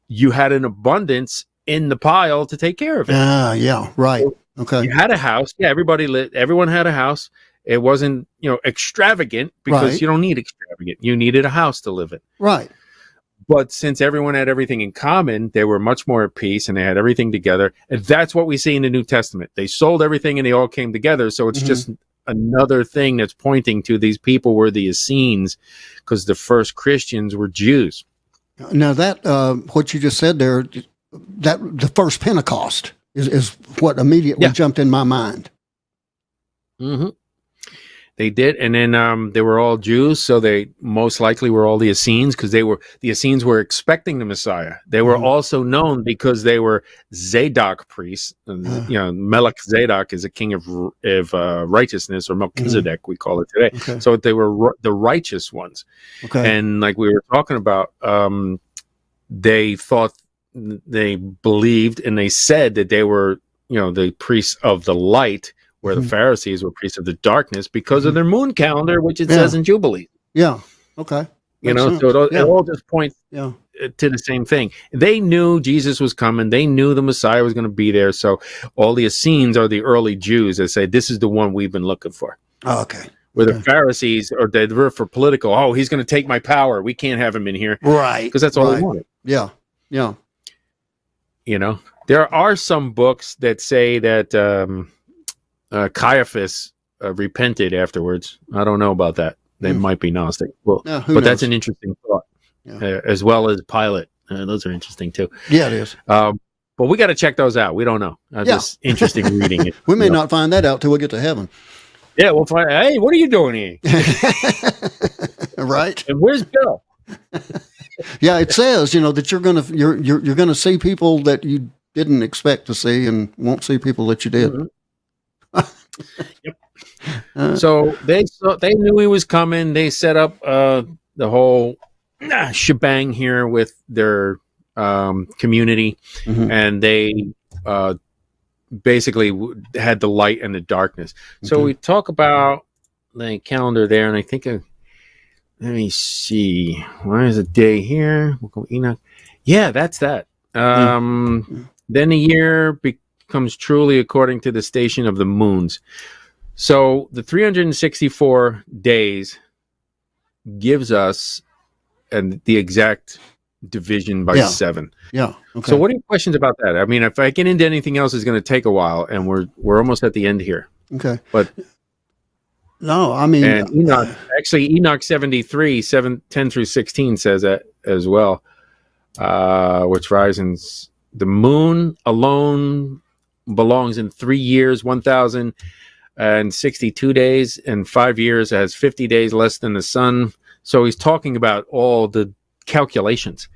you had an abundance in the pile to take care of it. Yeah. Right. Okay. You had a house. Yeah. Everyone had a house. It wasn't, extravagant, because you don't need extravagant. You needed a house to live in. Right. But since everyone had everything in common, they were much more at peace, and they had everything together. And that's what we see in the New Testament. They sold everything, and they all came together. So it's just another thing that's pointing to these people were the Essenes, because the first Christians were Jews. Now that what you just said there, that the first Pentecost is what immediately jumped in my mind. They did, and then they were all Jews, so they most likely were all the Essenes, because the Essenes were expecting the Messiah. They were also known because they were Zadok priests. Melchizedek is a king of righteousness, or Melchizedek, we call it today. Okay. So they were the righteous ones. Okay. And like we were talking about, they believed, and they said that they were, the priests of the light, where the Pharisees were priests of the darkness, because of their moon calendar, which it says in Jubilee. Yeah. Okay. So it all just points to the same thing. They knew Jesus was coming. They knew the Messiah was going to be there. So all the Essenes are the early Jews that say, this is the one we've been looking for. Oh, okay. Where the Pharisees, or they were for political, he's going to take my power. We can't have him in here. Right. Because that's all they wanted. Yeah. Yeah. There are some books that say that Caiaphas repented afterwards. I don't know about that. They might be Gnostic. Well, but that's an interesting thought, as well as Pilate. Those are interesting too. Yeah, it is. But we got to check those out. We don't know. Just interesting reading it. We may not find that out till we get to heaven. Yeah, we'll find. Hey, what are you doing here? Right. And where's Bill? Yeah, it says that you're gonna see people that you didn't expect to see, and won't see people that you did. Yep. So they knew he was coming. They set up the whole shebang here with their community, and they basically had the light and the darkness. So we talk about the calendar there, and I think let me see. Why is a day here? We'll go Enoch. Yeah, that's that. Then a year becomes truly according to the station of the moons. So the 364 days gives us the exact division by 7. Yeah. Okay. So what are your questions about that? I mean, if I get into anything else, it's going to take a while, and we're almost at the end here. Okay. But no, I mean, and Enoch 73, 10 through 16 says that as well, which rises the moon alone belongs in 3 years, 1,062 days, and 5 years has 50 days less than the sun. So he's talking about all the calculations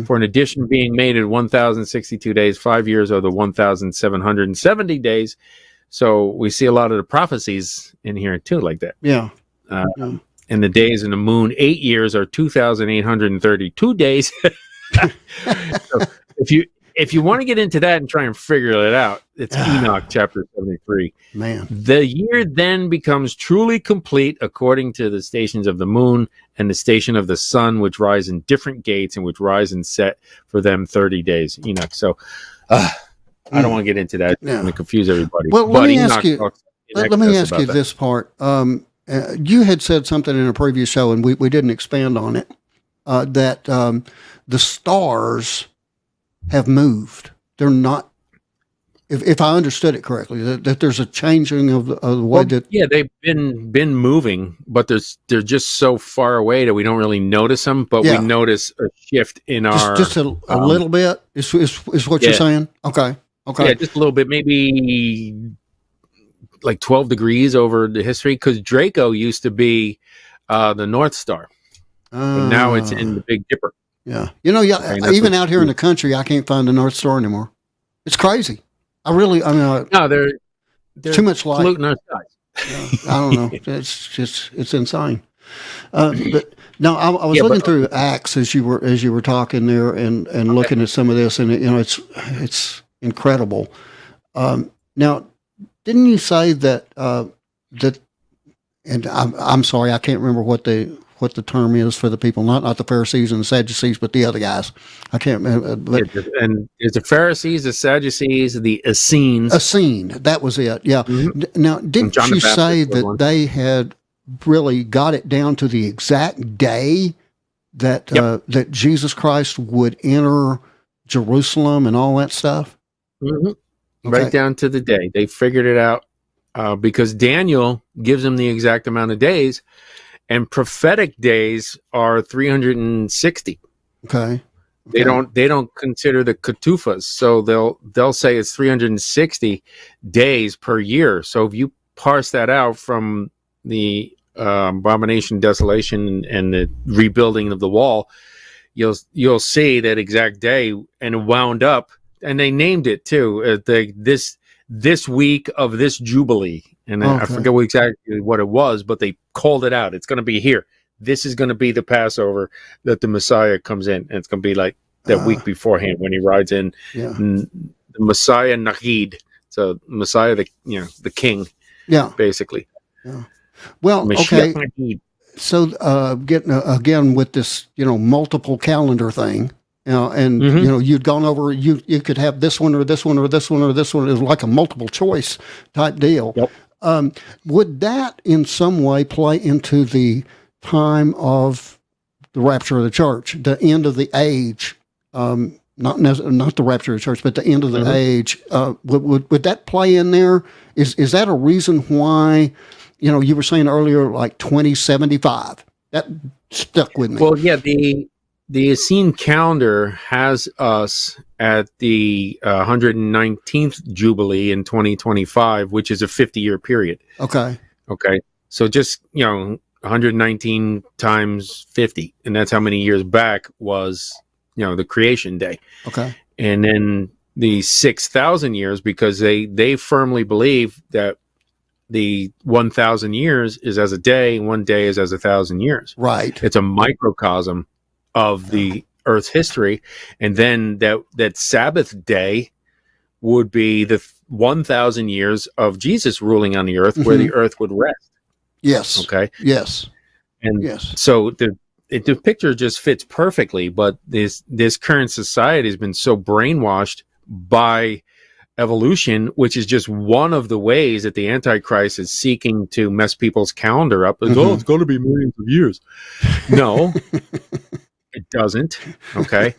for an addition being made in 1,062 days. 5 years are the 1,770 days. So we see a lot of the prophecies in here too, like that. Yeah. And the days in the moon, 8 years are 2,832 days. So if you want to get into that and try and figure it out, it's Enoch chapter 73. Man. The year then becomes truly complete according to the stations of the moon and the station of the sun, which rise in different gates and which rise and set for them 30 days. Enoch. So I don't want to get into that. I'm going to confuse everybody. Well, let me ask you that. this part. You had said something in a previous show, and we didn't expand on it, that the stars have moved. They're not, if I understood it correctly, that there's a changing of the way that. Yeah, they've been moving, but they're just so far away that we don't really notice them. But we notice a shift in just a little bit. Is what you're saying? Okay. Yeah, just a little bit, maybe like 12 degrees over the history, because Draco used to be the North Star, but now it's in the Big Dipper. Yeah, even out here in the country, I can't find the North Star anymore. It's crazy. No, they're too much light. Polluting our skies. I don't know. It's insane. But no, I was looking through Acts as you were talking there, and looking at some of this, and it's incredible. Now, didn't you say that and I'm sorry, I can't remember what the term is for the people, not the Pharisees and the Sadducees, but the other guys. I can't remember. And there's the Pharisees, the Sadducees, the Essenes. Essene, that was it. Yeah. Mm-hmm. Now, didn't you say that they had really got it down to the exact day that that Jesus Christ would enter Jerusalem and all that stuff? Mm-hmm. Okay. Right down to the day. They figured it out because Daniel gives them the exact amount of days, and prophetic days are 360. Okay. They don't consider the ketufas, so they'll say it's 360 days per year. So if you parse that out from the abomination, desolation, and the rebuilding of the wall, you'll see that exact day, and it wound up. And they named it too. This week of this Jubilee, and I forget exactly what it was, but they called it out. It's going to be here. This is going to be the Passover that the Messiah comes in, and it's going to be like that week beforehand when he rides in. Yeah. The Messiah Nahid, so Messiah, the King. Yeah, basically. Yeah. Well, Mashiach okay. Nahid. So getting again with this, multiple calendar thing. And you'd gone over. You could have this one or this one or this one or this one. It was like a multiple choice type deal. Yep. Would that in some way play into the time of the rapture of the church, the end of the age? Not the rapture of the church, but the end of the age. Would that play in there? Is that a reason why? You were saying earlier, like 2075. That stuck with me. Well, yeah, the Essene calendar has us at the 119th Jubilee in 2025, which is a 50-year period. Okay. So just, 119 times 50, and that's how many years back was, the creation day. Okay. And then the 6,000 years, because they firmly believe that the 1,000 years is as a day, and 1 day is as 1,000 years. Right. It's a microcosm of the Earth's history, and then that Sabbath day would be the 1,000 years of Jesus ruling on the earth, where the earth would rest. Yes. Okay. Yes. And Yes. so the picture just fits perfectly, but this current society has been so brainwashed by evolution, which is just one of the ways that the Antichrist is seeking to mess people's calendar up. It's, it's going to be millions of years. No, it doesn't. Okay.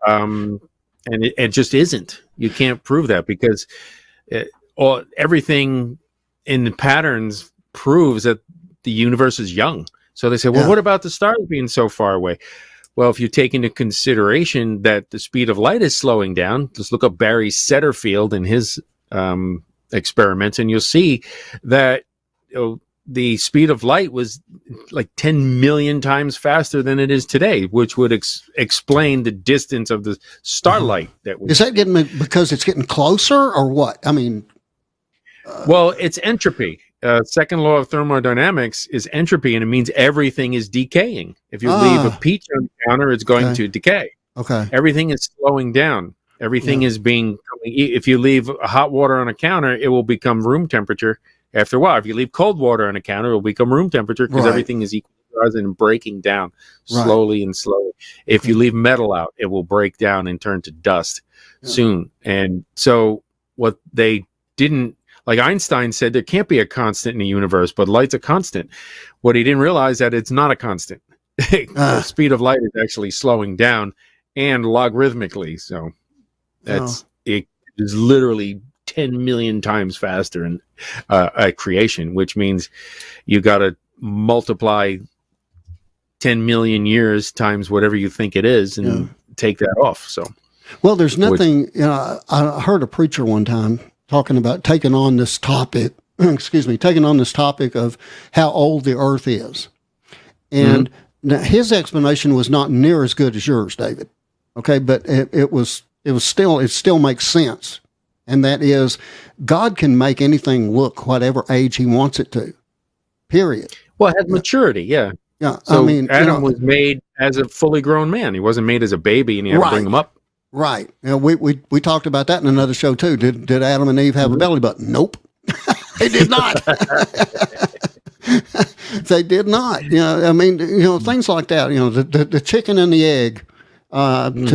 And it just isn't. You can't prove that because everything in the patterns proves that the universe is young. So they say, well, what about the stars being so far away? Well, if you take into consideration that the speed of light is slowing down, just look up Barry Setterfield and his experiments, and you'll see that the speed of light was like 10 million times faster than it is today, which would explain the distance of the starlight. Is that getting because it's getting closer or what? I mean, well, it's entropy. Second law of thermodynamics is entropy, and it means everything is decaying. If you leave a peach on the counter, it's going to decay. Okay. Everything is slowing down. Everything is if you leave hot water on a counter, it will become room temperature after a while. If you leave cold water on a counter, it will become room temperature because everything is equalizing and breaking down slowly and slowly. If you leave metal out, it will break down and turn to dust soon. And so what they didn't, like Einstein said, there can't be a constant in the universe, but light's a constant. What he didn't realize that it's not a constant. The speed of light is actually slowing down and logarithmically. So it is literally 10 million times faster in creation, which means you got to multiply 10 million years times whatever you think it is and take that off. So, well, there's nothing, I heard a preacher one time talking about taking on this topic of how old the earth is. And now his explanation was not near as good as yours, David. Okay. But it still makes sense. And that is, God can make anything look whatever age he wants it to, period. Well, it has maturity. Yeah. Yeah. So I mean, Adam was made as a fully grown man. He wasn't made as a baby and you had to bring him up. Right. We talked about that in another show too. Did Adam and Eve have a belly button? Nope. They did not. They did not. I mean, things like that. The chicken and the egg. I'm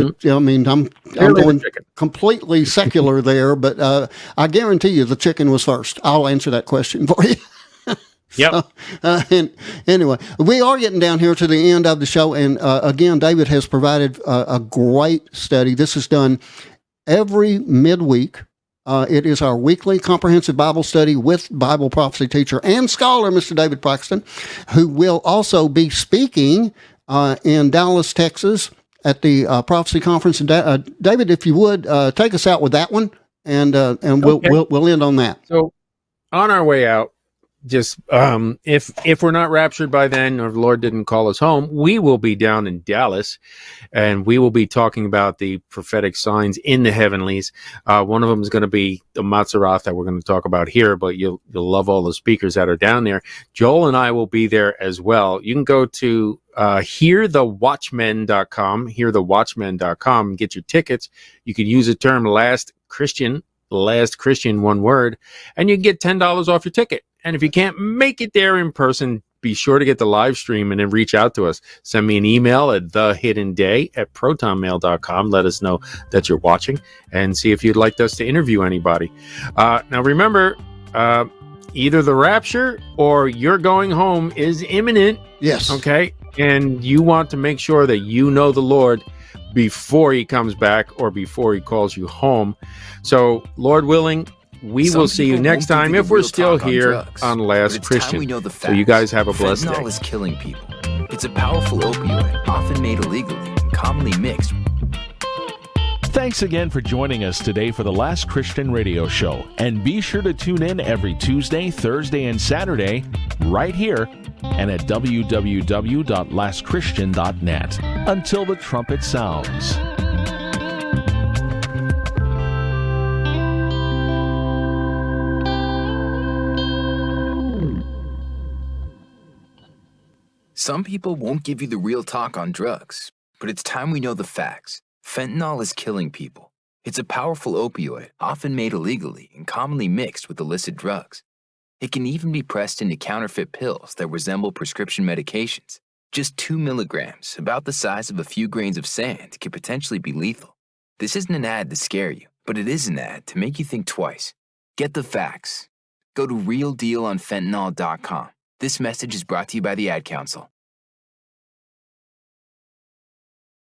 going completely secular there, but I guarantee you the chicken was first. I'll answer that question for you. Yep. And anyway, we are getting down here to the end of the show. And again, David has provided a great study. This is done every midweek. It is our weekly comprehensive Bible study with Bible prophecy teacher and scholar, Mr. David Braxton, who will also be speaking in Dallas, Texas at the prophecy conference. And David, if you would, take us out with that one, and we'll end on that. So on our way out, just if we're not raptured by then, or the Lord didn't call us home, we will be down in Dallas, and we will be talking about the prophetic signs in the heavenlies. One of them is going to be the Mazzaroth that we're going to talk about here, but you'll love all the speakers that are down there. Joel and I will be there as well. You can go to hearthewatchmen.com, and get your tickets. You can use the term last Christian, one word, and you can get $10 off your ticket. And if you can't make it there in person, be sure to get the live stream and then reach out to us. Send me an email at thehiddenday@protonmail.com. Let us know that you're watching and see if you'd like us to interview anybody. Now remember, either the rapture or you're going home is imminent. Yes. Okay. And you want to make sure that you know the Lord before he comes back or before he calls you home. So, Lord willing, we will see you next time if we're still here on Last Christian. So you guys have a blessed day. Fentanyl is killing people. It's a powerful opioid, often made illegally and commonly mixed. Thanks again for joining us today for the Last Christian Radio Show. And be sure to tune in every Tuesday, Thursday, and Saturday right here and at www.lastchristian.net. Until the trumpet sounds. Some people won't give you the real talk on drugs, but it's time we know the facts. Fentanyl is killing people. It's a powerful opioid, often made illegally and commonly mixed with illicit drugs. It can even be pressed into counterfeit pills that resemble prescription medications. Just 2 milligrams, about the size of a few grains of sand, can potentially be lethal. This isn't an ad to scare you, but it is an ad to make you think twice. Get the facts. Go to realdealonfentanyl.com. This message is brought to you by the Ad Council.